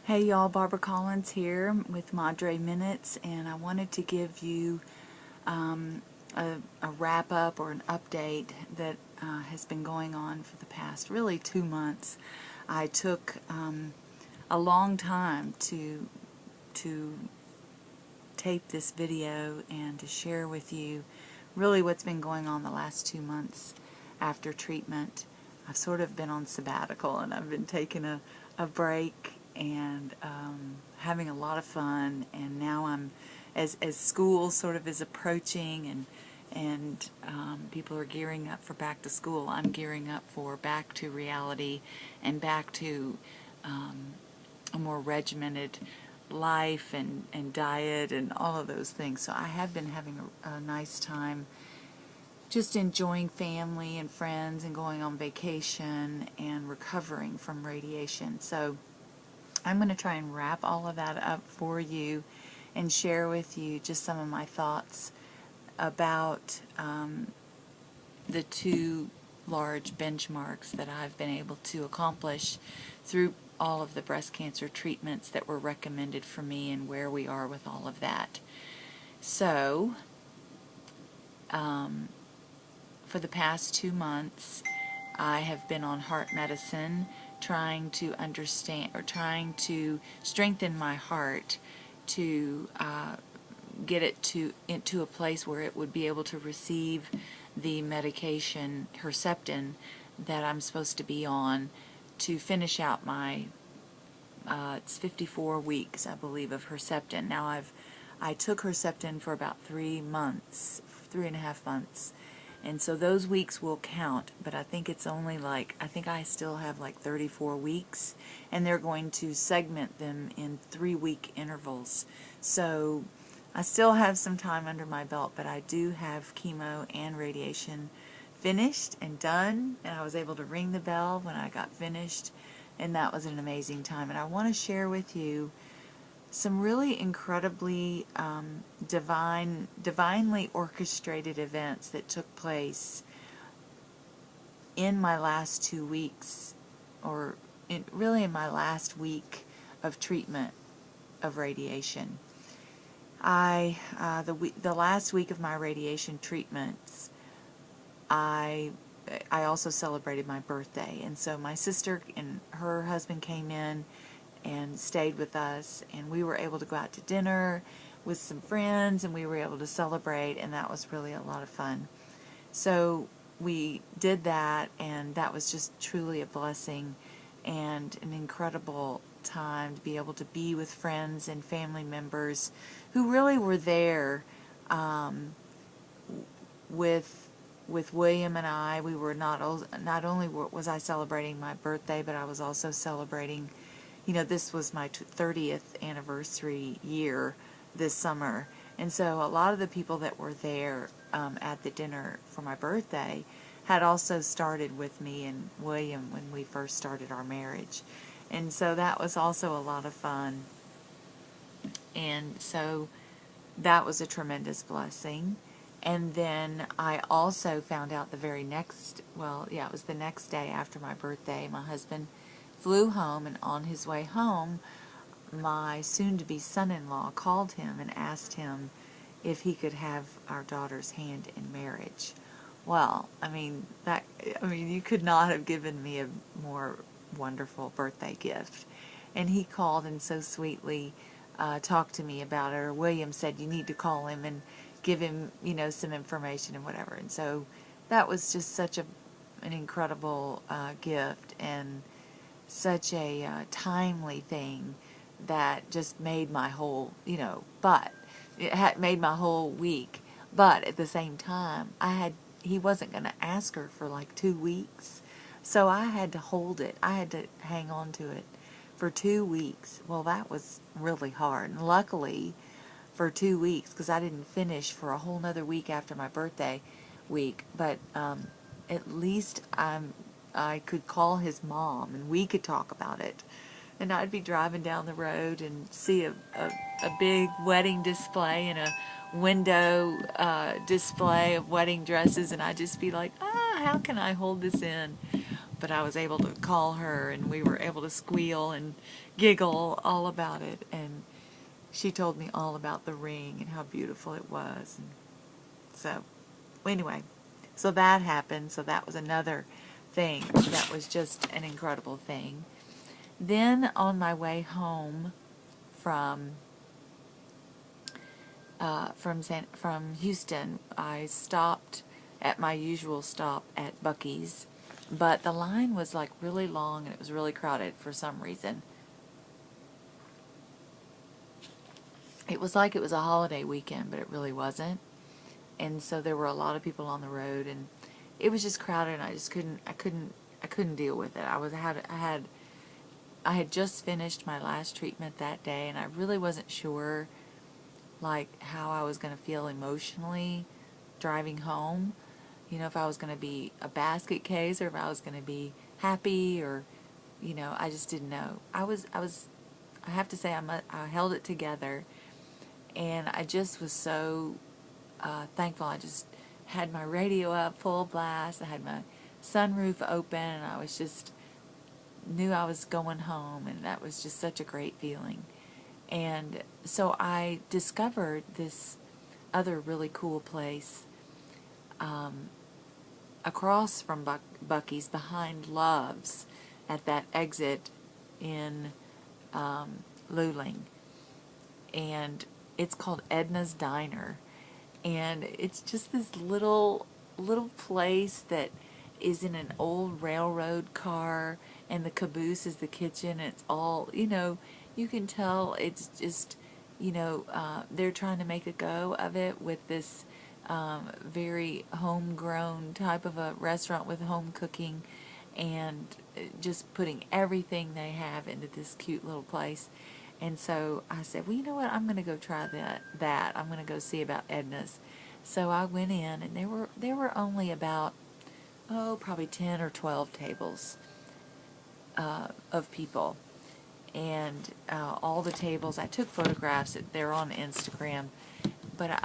Hey y'all, Barbara Collins here with Madre Minutes, and I wanted to give you a wrap up or an update that has been going on for the past really 2 months. I took a long time to tape this video and to share with you really what's been going on the last 2 months after treatment. I've sort of been on sabbatical, and I've been taking a break and having a lot of fun, and now I'm as school sort of is approaching and people are gearing up for back to school, I'm gearing up for back to reality and back to a more regimented life and diet and all of those things. So I have been having a nice time just enjoying family and friends and going on vacation and recovering from radiation. So I'm going to try and wrap all of that up for you and share with you just some of my thoughts about the two large benchmarks that I've been able to accomplish through all of the breast cancer treatments that were recommended for me and where we are with all of that. So, for the past 2 months, I have been on heart medicine, trying to understand or trying to strengthen my heart to get it into a place where it would be able to receive the medication Herceptin that I'm supposed to be on to finish out my it's 54 weeks, I believe, of Herceptin. Now I took Herceptin for about 3 months, 3.5 months. And so those weeks will count, but I think it's only I think I still have like 34 weeks, and they're going to segment them in 3-week intervals. So I still have some time under my belt, but I do have chemo and radiation finished and done, and I was able to ring the bell when I got finished, and that was an amazing time. And I want to share with you some really incredibly divinely orchestrated events that took place in my last 2 weeks, or really in my last week of treatment of radiation. The last week of my radiation treatments, I also celebrated my birthday, and so my sister and her husband came in and stayed with us, and we were able to go out to dinner with some friends, and we were able to celebrate, and that was really a lot of fun. So we did that, and that was just truly a blessing and an incredible time to be able to be with friends and family members who really were there with William and I. We were not only was I celebrating my birthday, but I was also celebrating, this was my 30th anniversary year this summer. And so a lot of the people that were there at the dinner for my birthday had also started with me and William when we first started our marriage. And so that was also a lot of fun. And so that was a tremendous blessing. And then I also found out it was the next day after my birthday, my husband flew home, and on his way home, my soon-to-be son-in-law called him and asked him if he could have our daughter's hand in marriage. Well, you could not have given me a more wonderful birthday gift. And he called and so sweetly talked to me about it. Or William said, you need to call him and give him, some information and whatever. And so that was just such an incredible gift, and such a timely thing that just made my whole, made my whole week. But at the same time, he wasn't going to ask her for like 2 weeks, so I had to hold it. I had to hang on to it for 2 weeks. Well, that was really hard. And luckily, for 2 weeks, because I didn't finish for a whole nother week after my birthday week, but at least I could call his mom and we could talk about it. And I'd be driving down the road and see a big wedding display and a window display of wedding dresses, and I'd just be like, how can I hold this in but I was able to call her, and we were able to squeal and giggle all about it. And she told me all about the ring and how beautiful it was. And so, anyway, so that happened. So that was another thing that was just an incredible thing. Then on my way home from from Houston, I stopped at my usual stop at Buc-ee's, but the line was like really long and it was really crowded for some reason. It was like it was a holiday weekend, but it really wasn't. And so there were a lot of people on the road, and it was just crowded, and I couldn't deal with it. I had just finished my last treatment that day, and I really wasn't sure like how I was going to feel emotionally driving home. You know, if I was going to be a basket case or if I was going to be happy, or I just didn't know. I have to say I held it together, and I just was so thankful. I just had my radio up full blast. I had my sunroof open, and I was just knew I was going home, and that was just such a great feeling. And so I discovered this other really cool place across from Buc-ee's, behind Love's, at that exit in Luling. And it's called Edna's Diner. And it's just this little place that is in an old railroad car, and the caboose is the kitchen. It's all, you can tell it's just, they're trying to make a go of it with this very homegrown type of a restaurant with home cooking, and just putting everything they have into this cute little place. And so I said, well, you know what? I'm going to go try that. I'm going to go see about Edna's. So I went in, and there were only about, probably 10 or 12 tables of people. And all the tables, I took photographs. They're on Instagram. But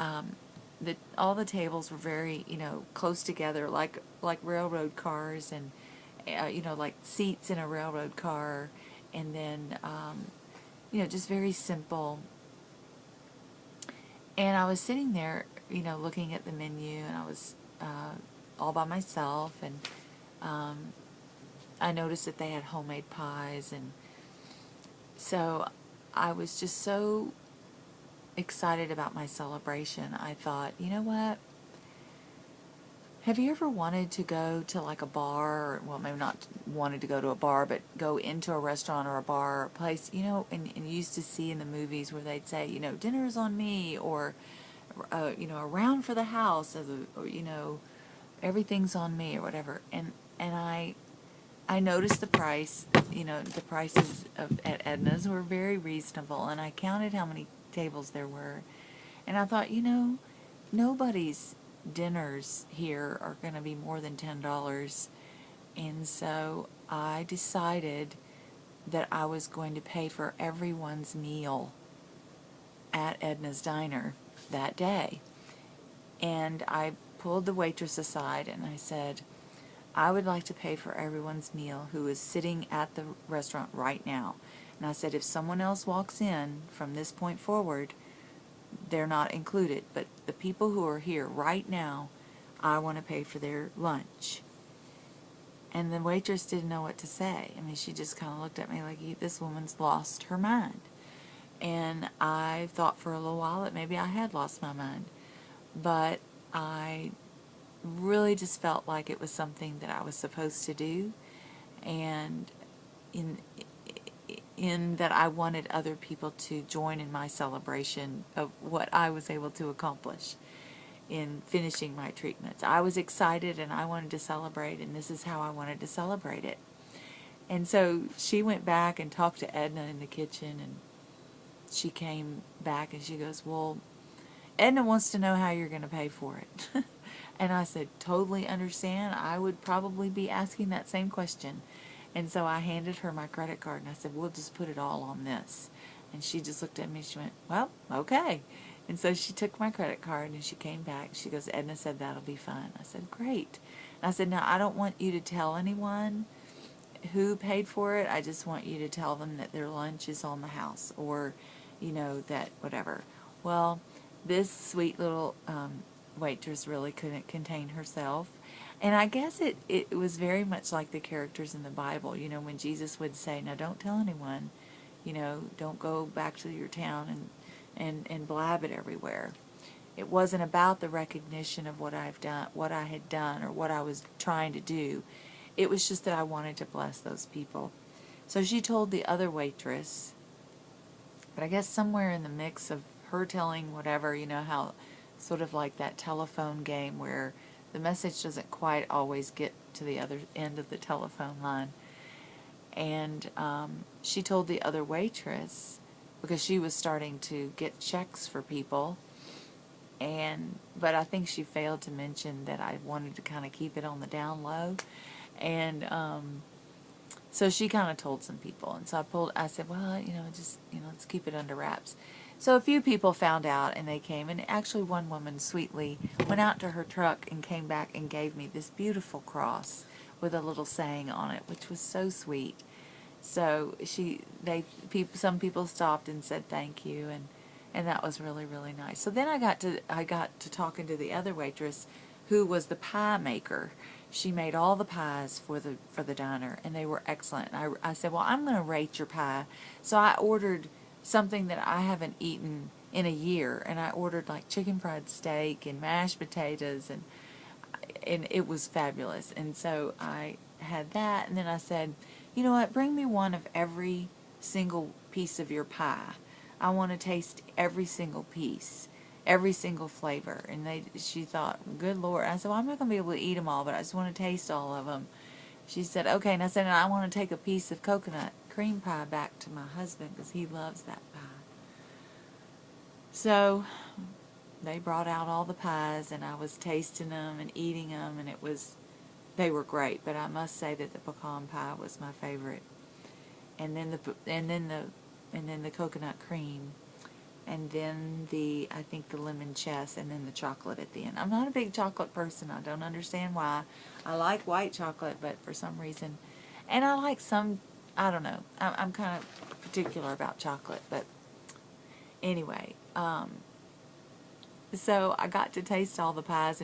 all the tables were very, close together, like railroad cars, and, like seats in a railroad car. And then, just very simple. And I was sitting there, looking at the menu, and I was all by myself, and I noticed that they had homemade pies, and so I was just so excited about my celebration. I thought, you know what? Have you ever wanted to go to like a bar, or, well, maybe not wanted to go to a bar, but go into a restaurant or a bar or a place, and you used to see in the movies where they'd say, dinner's on me, or, a round for the house, or, everything's on me, or whatever. And I noticed the price, the prices at Edna's were very reasonable, and I counted how many tables there were, and I thought, nobody's dinners here are going to be more than $10, and so I decided that I was going to pay for everyone's meal at Edna's Diner that day. And I pulled the waitress aside, and I said, I would like to pay for everyone's meal who is sitting at the restaurant right now. And I said, if someone else walks in from this point forward, they're not included. But the people who are here right now, I want to pay for their lunch. And the waitress didn't know what to say. I mean, she just kind of looked at me like, this woman's lost her mind. And I thought for a little while that maybe I had lost my mind. But I really just felt like it was something that I was supposed to do, and in that I wanted other people to join in my celebration of what I was able to accomplish in finishing my treatments. I was excited, and I wanted to celebrate, and this is how I wanted to celebrate it. And so she went back and talked to Edna in the kitchen, and she came back and she goes, well, Edna wants to know how you're going to pay for it. And I said, totally understand. I would probably be asking that same question. And so I handed her my credit card, and I said, we'll just put it all on this. And she just looked at me and she went, well, okay. And so she took my credit card, and she came back. She goes, Edna said that'll be fine. I said, great. And I said, now I don't want you to tell anyone who paid for it. I just want you to tell them that their lunch is on the house, or, that whatever. Well, this sweet little waitress really couldn't contain herself. And I guess it was very much like the characters in the Bible, when Jesus would say, now don't tell anyone, don't go back to your town and blab it everywhere. It wasn't about the recognition of what I've done, what I had done, or what I was trying to do. It was just that I wanted to bless those people. So she told the other waitress, but I guess somewhere in the mix of her telling whatever, how sort of like that telephone game where the message doesn't quite always get to the other end of the telephone line. And she told the other waitress, because she was starting to get checks for people, but I think she failed to mention that I wanted to kind of keep it on the down low. And so she kind of told some people. And so I said, well, just, let's keep it under wraps. So a few people found out, and they came. And actually one woman sweetly went out to her truck and came back and gave me this beautiful cross with a little saying on it, which was so sweet. So some people stopped and said thank you, and that was really, really nice. So then I got to talking to the other waitress, who was the pie maker. She made all the pies for the diner, and they were excellent. And I said, well, I'm going to rate your pie. So I ordered something that I haven't eaten in a year, and I ordered like chicken fried steak and mashed potatoes, and it was fabulous. And so I had that, and then I said, you know what, bring me one of every single piece of your pie. I want to taste every single piece, every single flavor. And she thought, good Lord. I said, well, I'm not going to be able to eat them all, but I just want to taste all of them. She said, okay. And I said, I want to take a piece of coconut cream pie back to my husband because he loves that pie. So they brought out all the pies, and I was tasting them and eating them, and they were great. But I must say that the pecan pie was my favorite, and then the coconut cream, and then I think the lemon chess, and then the chocolate at the end. I'm not a big chocolate person. I don't understand why. I like white chocolate, but for some reason, and I like I don't know. I'm kind of particular about chocolate, but anyway. So I got to taste all the pies,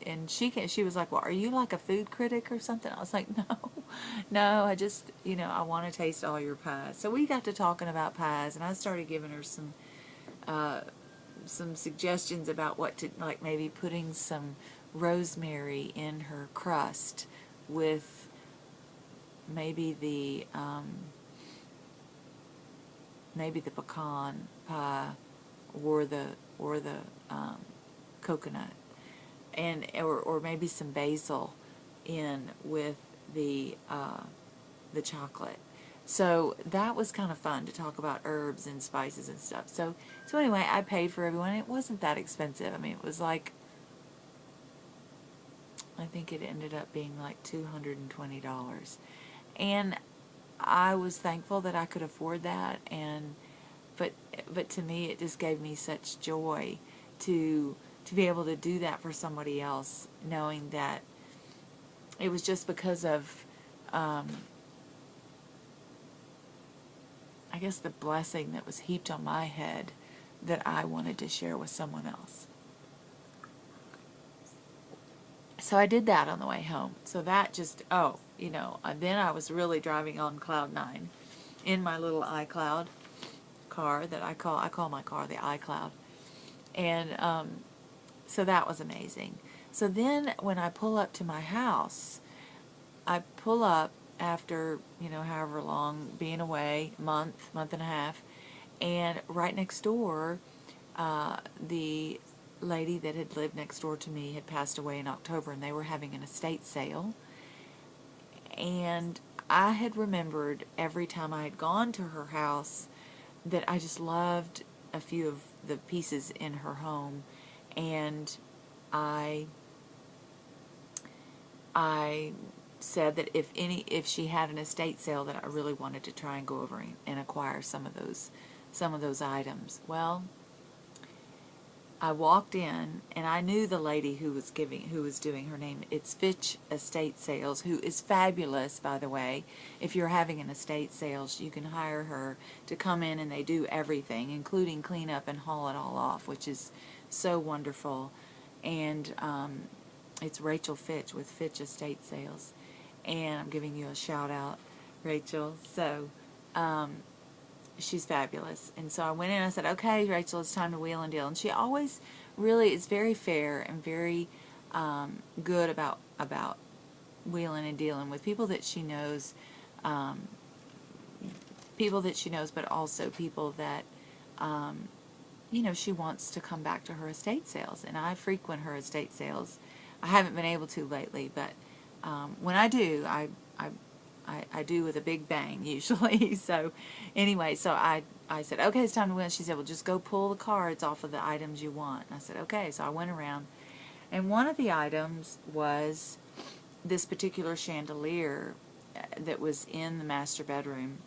and she was like, well, are you like a food critic or something? I was like, no, I just, I want to taste all your pies. So we got to talking about pies, and I started giving her some suggestions about what to, like maybe putting some rosemary in her crust with maybe the pecan pie or the coconut, and or maybe some basil in with the chocolate. So that was kind of fun to talk about herbs and spices and stuff. So anyway, I paid for everyone. It wasn't that expensive. I mean, it was like, I think it ended up being like $220, and I was thankful that I could afford that. But to me, it just gave me such joy to be able to do that for somebody else, knowing that it was just because of, I guess, the blessing that was heaped on my head that I wanted to share with someone else. So I did that on the way home. So that just, then I was really driving on cloud nine in my little iCloud car that I call my car the iCloud. And so that was amazing. So then when I pull up to my house, I pull up after, however long being away, month and a half, and right next door, the lady that had lived next door to me had passed away in October, and they were having an estate sale. And I had remembered every time I had gone to her house that I just loved a few of the pieces in her home, and I said that if she had an estate sale, that I really wanted to try and go over and acquire some of those items. Well, I walked in, and I knew the lady who was doing her name. It's Fitch Estate Sales, who is fabulous, by the way. If you're having an estate sales, you can hire her to come in, and they do everything, including clean up and haul it all off, which is so wonderful. And it's Rachel Fitch with Fitch Estate Sales, and I'm giving you a shout out, Rachel. So she's fabulous. And so I went in and I said, okay, Rachel, it's time to wheel and deal. And she always really is very fair and very good about wheeling and dealing with people that she knows, but also people that, she wants to come back to her estate sales. And I frequent her estate sales. I haven't been able to lately, but when I do, I do with a big bang usually. So anyway, so I said, okay, it's time to win. She said, well, just go pull the cards off of the items you want. And I said, okay. So I went around, and one of the items was this particular chandelier that was in the master bedroom.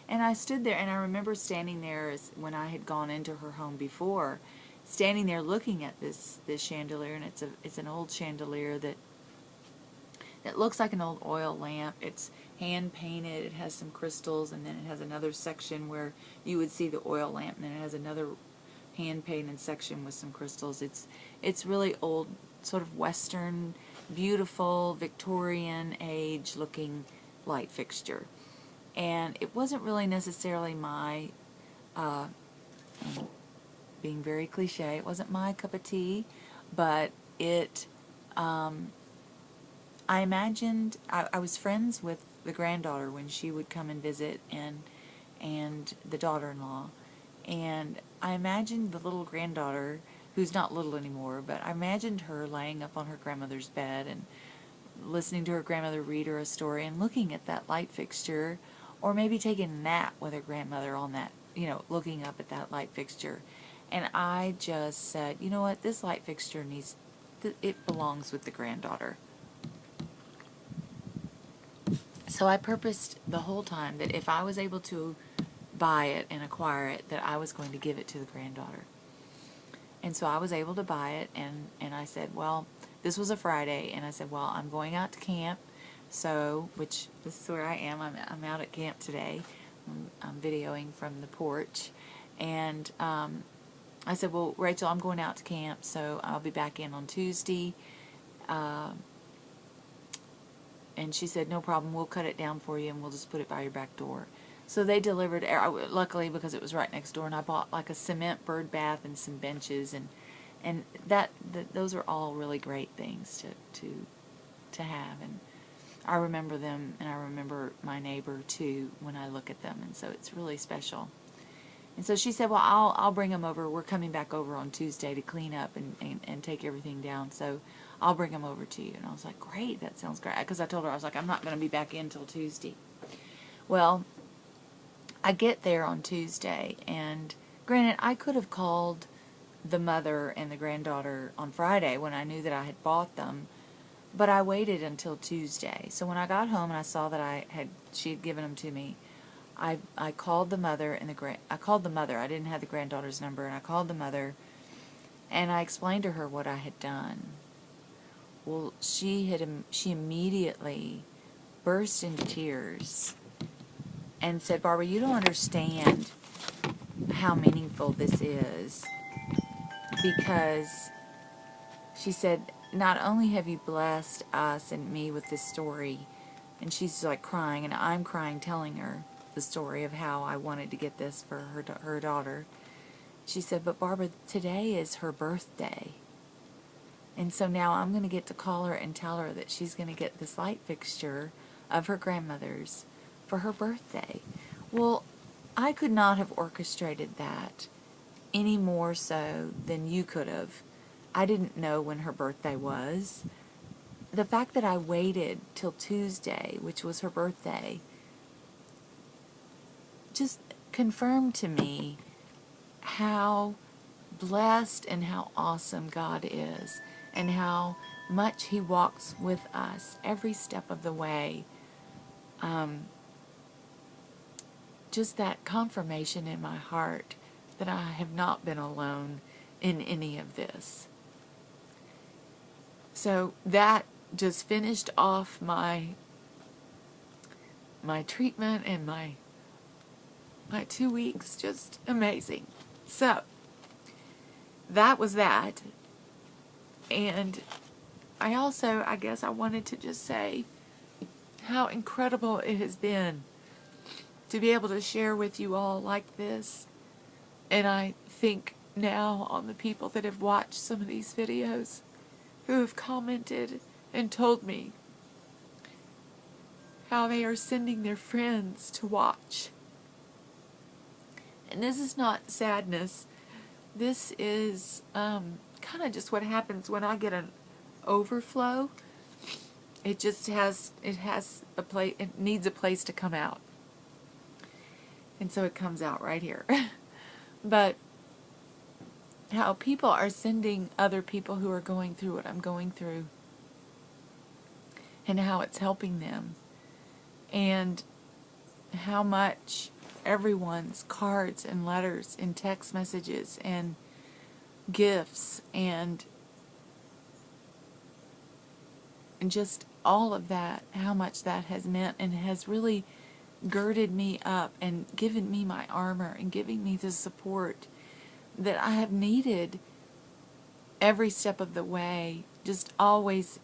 And I stood there, and I remember standing there when I had gone into her home before, standing there looking at this chandelier, and it's an old chandelier that looks like an old oil lamp. It's hand painted. It has some crystals, and then it has another section where you would see the oil lamp, and then it has another hand painted section with some crystals. It's really old, sort of Western, beautiful Victorian age looking light fixture. And it wasn't really necessarily my, being very cliche, it wasn't my cup of tea, but it, I imagined, I was friends with the granddaughter when she would come and visit, and the daughter-in-law, and I imagined the little granddaughter, who's not little anymore, but I imagined her laying up on her grandmother's bed and listening to her grandmother read her a story and looking at that light fixture, or maybe taking a nap with her grandmother on that, looking up at that light fixture. And I just said, you know what, this light fixture it belongs with the granddaughter. So I purposed the whole time that if I was able to buy it and acquire it, that I was going to give it to the granddaughter. And so I was able to buy it, and I said, well, this was a Friday, and I said, well, I'm going out to camp, which this is where I am. I'm out at camp today. I'm videoing from the porch, and I said, well, Rachel, I'm going out to camp, so I'll be back in on Tuesday. And she said, no problem, we'll cut it down for you, and we'll just put it by your back door. So they delivered, luckily, because it was right next door, and I bought like a cement bird bath and some benches, and those are all really great things to have. And I remember them, and I remember my neighbor too when I look at them, and so it's really special. And so she said, well, I'll bring them over. We're coming back over on Tuesday to clean up and take everything down, so I'll bring them over to you. And I was like, great, that sounds great. Because I told her, I was like, I'm not going to be back in till Tuesday. Well, I get there on Tuesday, and granted, I could have called the mother and the granddaughter on Friday when I knew that I had bought them, but I waited until Tuesday. So when I got home and I saw that she had given them to me, I called the mother and I called the mother. I didn't have the granddaughter's number, and I called the mother, and I explained to her what I had done. Well, she immediately burst into tears and said, Barbara, you don't understand how meaningful this is, because she said, not only have you blessed us and me with this story, and she's like crying, and I'm crying telling her the story of how I wanted to get this for her daughter. She said, but Barbara, today is her birthday. And so now I'm going to get to call her and tell her that she's going to get this light fixture of her grandmother's for her birthday. Well, I could not have orchestrated that any more so than you could have. I didn't know when her birthday was. The fact that I waited till Tuesday, which was her birthday, just confirmed to me how blessed and how awesome God is, and how much He walks with us every step of the way. Just that confirmation in my heart that I have not been alone in any of this. So that just finished off my treatment and my 2 weeks. Just amazing. So that was that. And I guess I wanted to just say how incredible it has been to be able to share with you all like this. And I think now on the people that have watched some of these videos, who have commented and told me how they are sending their friends to watch. And this is not sadness. This is kind of just what happens when I get an overflow. It just has a place. It needs a place to come out, and so it comes out right here. But how people are sending other people who are going through what I'm going through, and how it's helping them, and how much everyone's cards and letters and text messages and gifts and just all of that, how much that has meant and has really girded me up and given me my armor and giving me the support that I have needed every step of the way, just always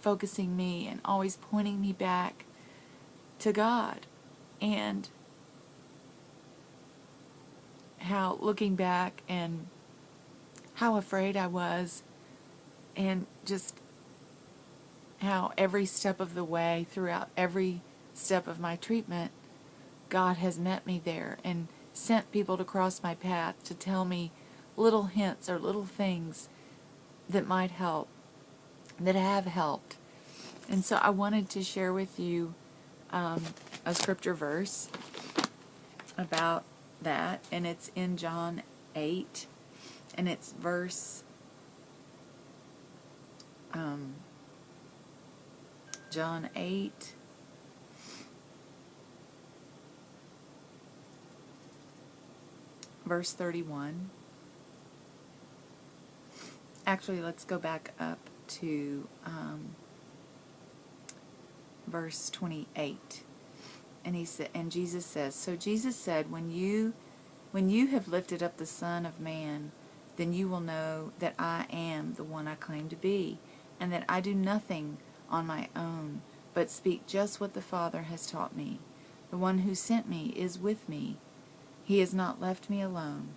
focusing me and always pointing me back to God. And how looking back and how afraid I was, and just how every step of the way, throughout every step of my treatment, God has met me there and sent people to cross my path to tell me little hints or little things that might help, that have helped. And so I wanted to share with you a scripture verse about that, and it's in John 8, and it's verse John 8 verse 31. Actually, let's go back up to verse 28. And Jesus says, so Jesus said, when you have lifted up the Son of Man, then you will know that I am the one I claim to be, and that I do nothing on my own, but speak just what the Father has taught me. The one who sent me is with me. He has not left me alone,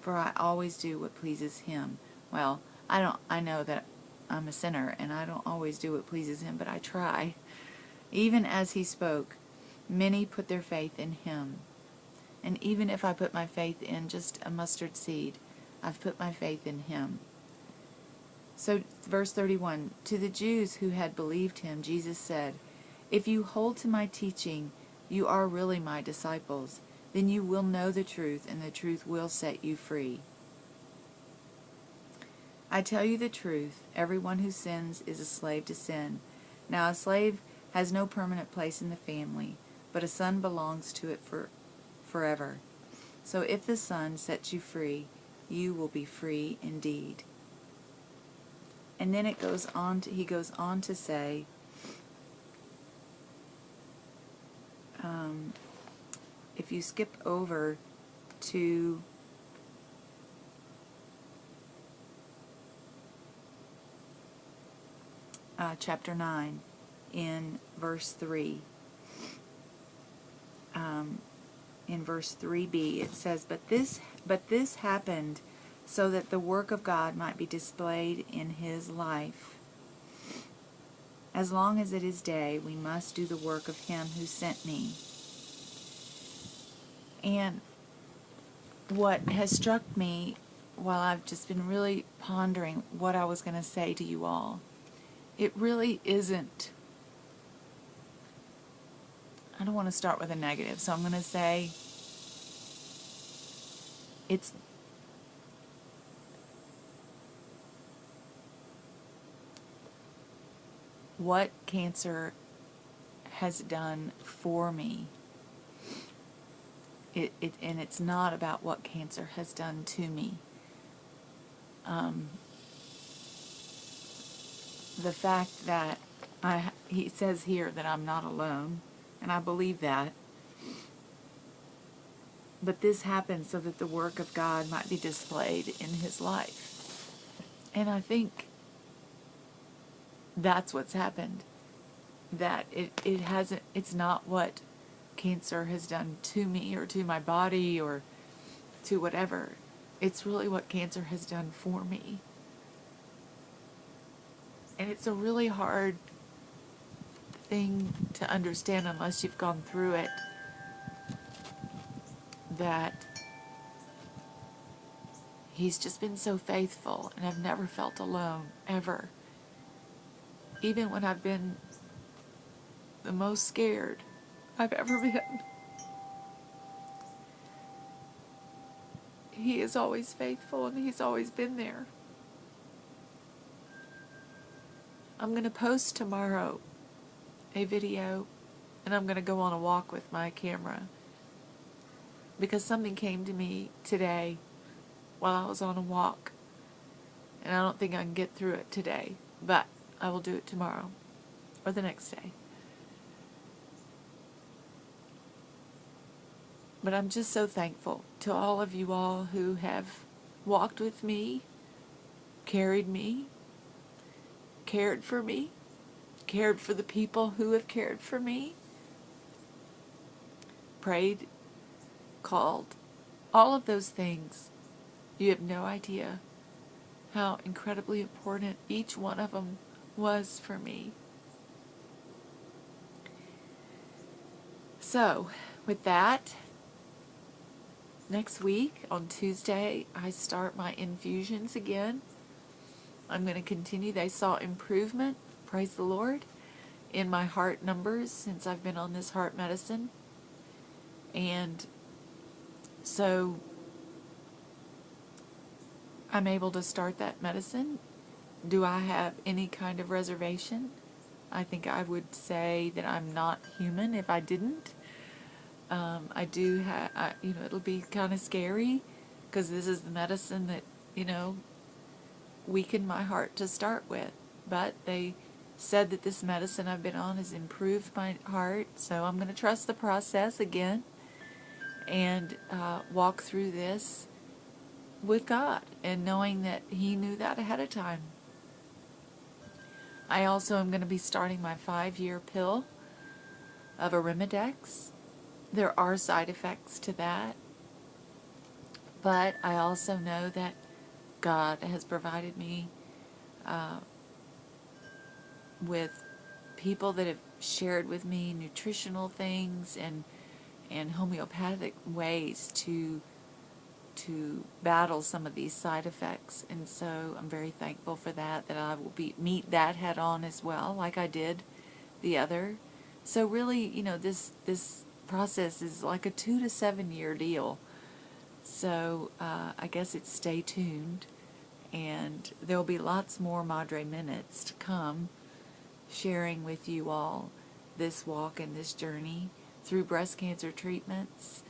for I always do what pleases him. Well, I know that I'm a sinner, and I don't always do what pleases him, but I try. Even as he spoke, many put their faith in him. And even if I put my faith in just a mustard seed, I've put my faith in him. So, verse 31, to the Jews who had believed him, Jesus said, if you hold to my teaching, you are really my disciples. Then you will know the truth, and the truth will set you free. I tell you the truth, everyone who sins is a slave to sin. Now a slave has no permanent place in the family, but a son belongs to it forever. So if the Son sets you free, you will be free indeed. And then he goes on to say, if you skip over to chapter 9 in verse 3, in verse 3b, it says, but this happened so that the work of God might be displayed in his life. As long as it is day, we must do the work of him who sent me. And what has struck me while I've just been really pondering what I was going to say to you all, it really isn't, I don't want to start with a negative, so I'm going to say it's what cancer has done for me. And it's not about what cancer has done to me, the fact that he says here that I'm not alone, and I believe that. But this happened so that the work of God might be displayed in his life. And I think that's what's happened. That it's not what cancer has done to me or to my body or to whatever. It's really what cancer has done for me. And it's a really hard thing to understand unless you've gone through it, that he's just been so faithful, and I've never felt alone, ever. Even when I've been the most scared I've ever been. He is always faithful, and he's always been there. I'm going to post tomorrow a video, and I'm going to go on a walk with my camera, because something came to me today while I was on a walk, and I don't think I can get through it today, but I will do it tomorrow or the next day. But I'm just so thankful to all of you all who have walked with me, carried me, cared for me, cared for the people who have cared for me, prayed, called, all of those things. You have no idea how incredibly important each one of them was for me. So, with that, next week on Tuesday, I start my infusions again. I'm going to continue. They saw improvement, praise the Lord, in my heart numbers since I've been on this heart medicine. And so I'm able to start that medicine. Do I have any kind of reservation? I think I would say that I'm not human if I didn't. I do have, it'll be kind of scary because this is the medicine that, weakened my heart to start with. But they said that this medicine I've been on has improved my heart, so I'm going to trust the process again and walk through this with God and knowing that He knew that ahead of time. I also am going to be starting my 5-year pill of Arimidex. There are side effects to that, but I also know that God has provided me with people that have shared with me nutritional things and homeopathic ways to battle some of these side effects. And so I'm very thankful for that I will meet that head on as well, like I did the other. So really, this process is like a 2 to 7 year deal. So I guess it's stay tuned, and there'll be lots more Madre Minutes to come, sharing with you all this walk and this journey through breast cancer treatments,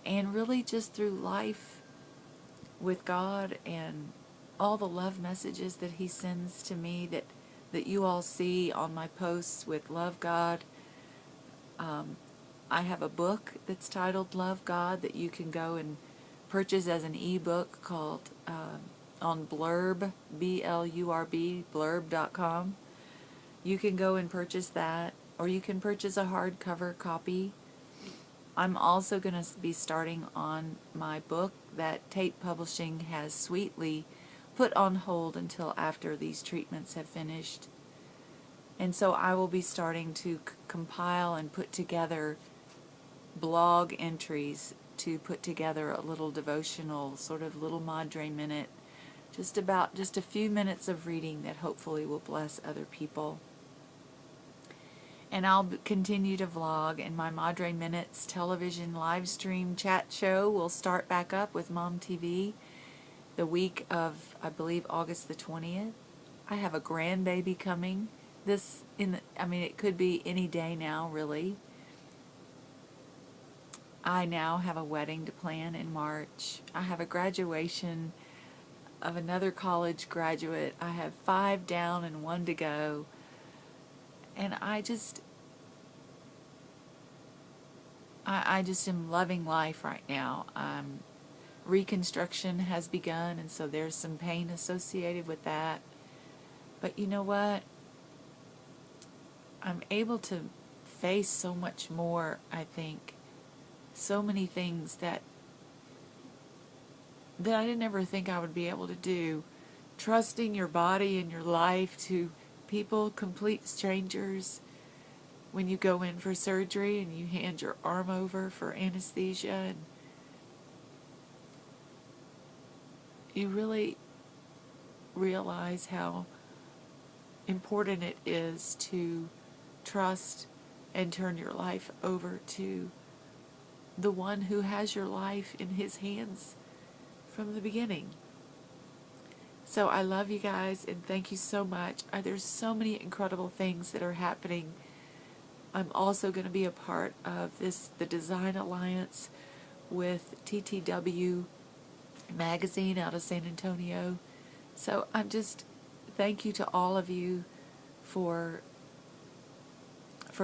and really just through life with God and all the love messages that He sends to me that you all see on my posts with Love God. I have a book that's titled Love God that you can go and purchase as an ebook called on Blurb, B-L-U-R-B, blurb.com. You can go and purchase that, or you can purchase a hardcover copy. I'm also going to be starting on my book that Tate Publishing has sweetly put on hold until after these treatments have finished. And so I will be starting to compile and put together blog entries to put together a little devotional, sort of little Madre Minute, just a few minutes of reading that hopefully will bless other people. And I'll continue to vlog, and my Madre Minutes television live stream chat show will start back up with Mom TV the week of, I believe, August the 20th. I have a grandbaby coming. It could be any day now, really. I now have a wedding to plan in March. I have a graduation of another college graduate. I have 5 down and 1 to go. And I just am loving life right now. Reconstruction has begun, and so there's some pain associated with that. But you know what? I'm able to face so much more, I think. So many things that I didn't ever think I would be able to do. Trusting your body and your life to people, complete strangers. When you go in for surgery and you hand your arm over for anesthesia, and you really realize how important it is to trust and turn your life over to the one who has your life in his hands from the beginning. So I love you guys, and thank you so much. There's so many incredible things that are happening. I'm also going to be a part of the Design Alliance with TTW magazine out of San Antonio. So thank you to all of you for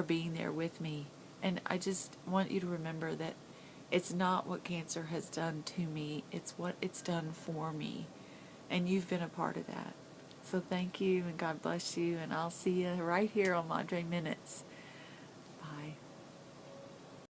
being there with me. And I just want you to remember that it's not what cancer has done to me, it's what it's done for me. And you've been a part of that. So thank you, and God bless you, and I'll see you right here on Madre Minutes.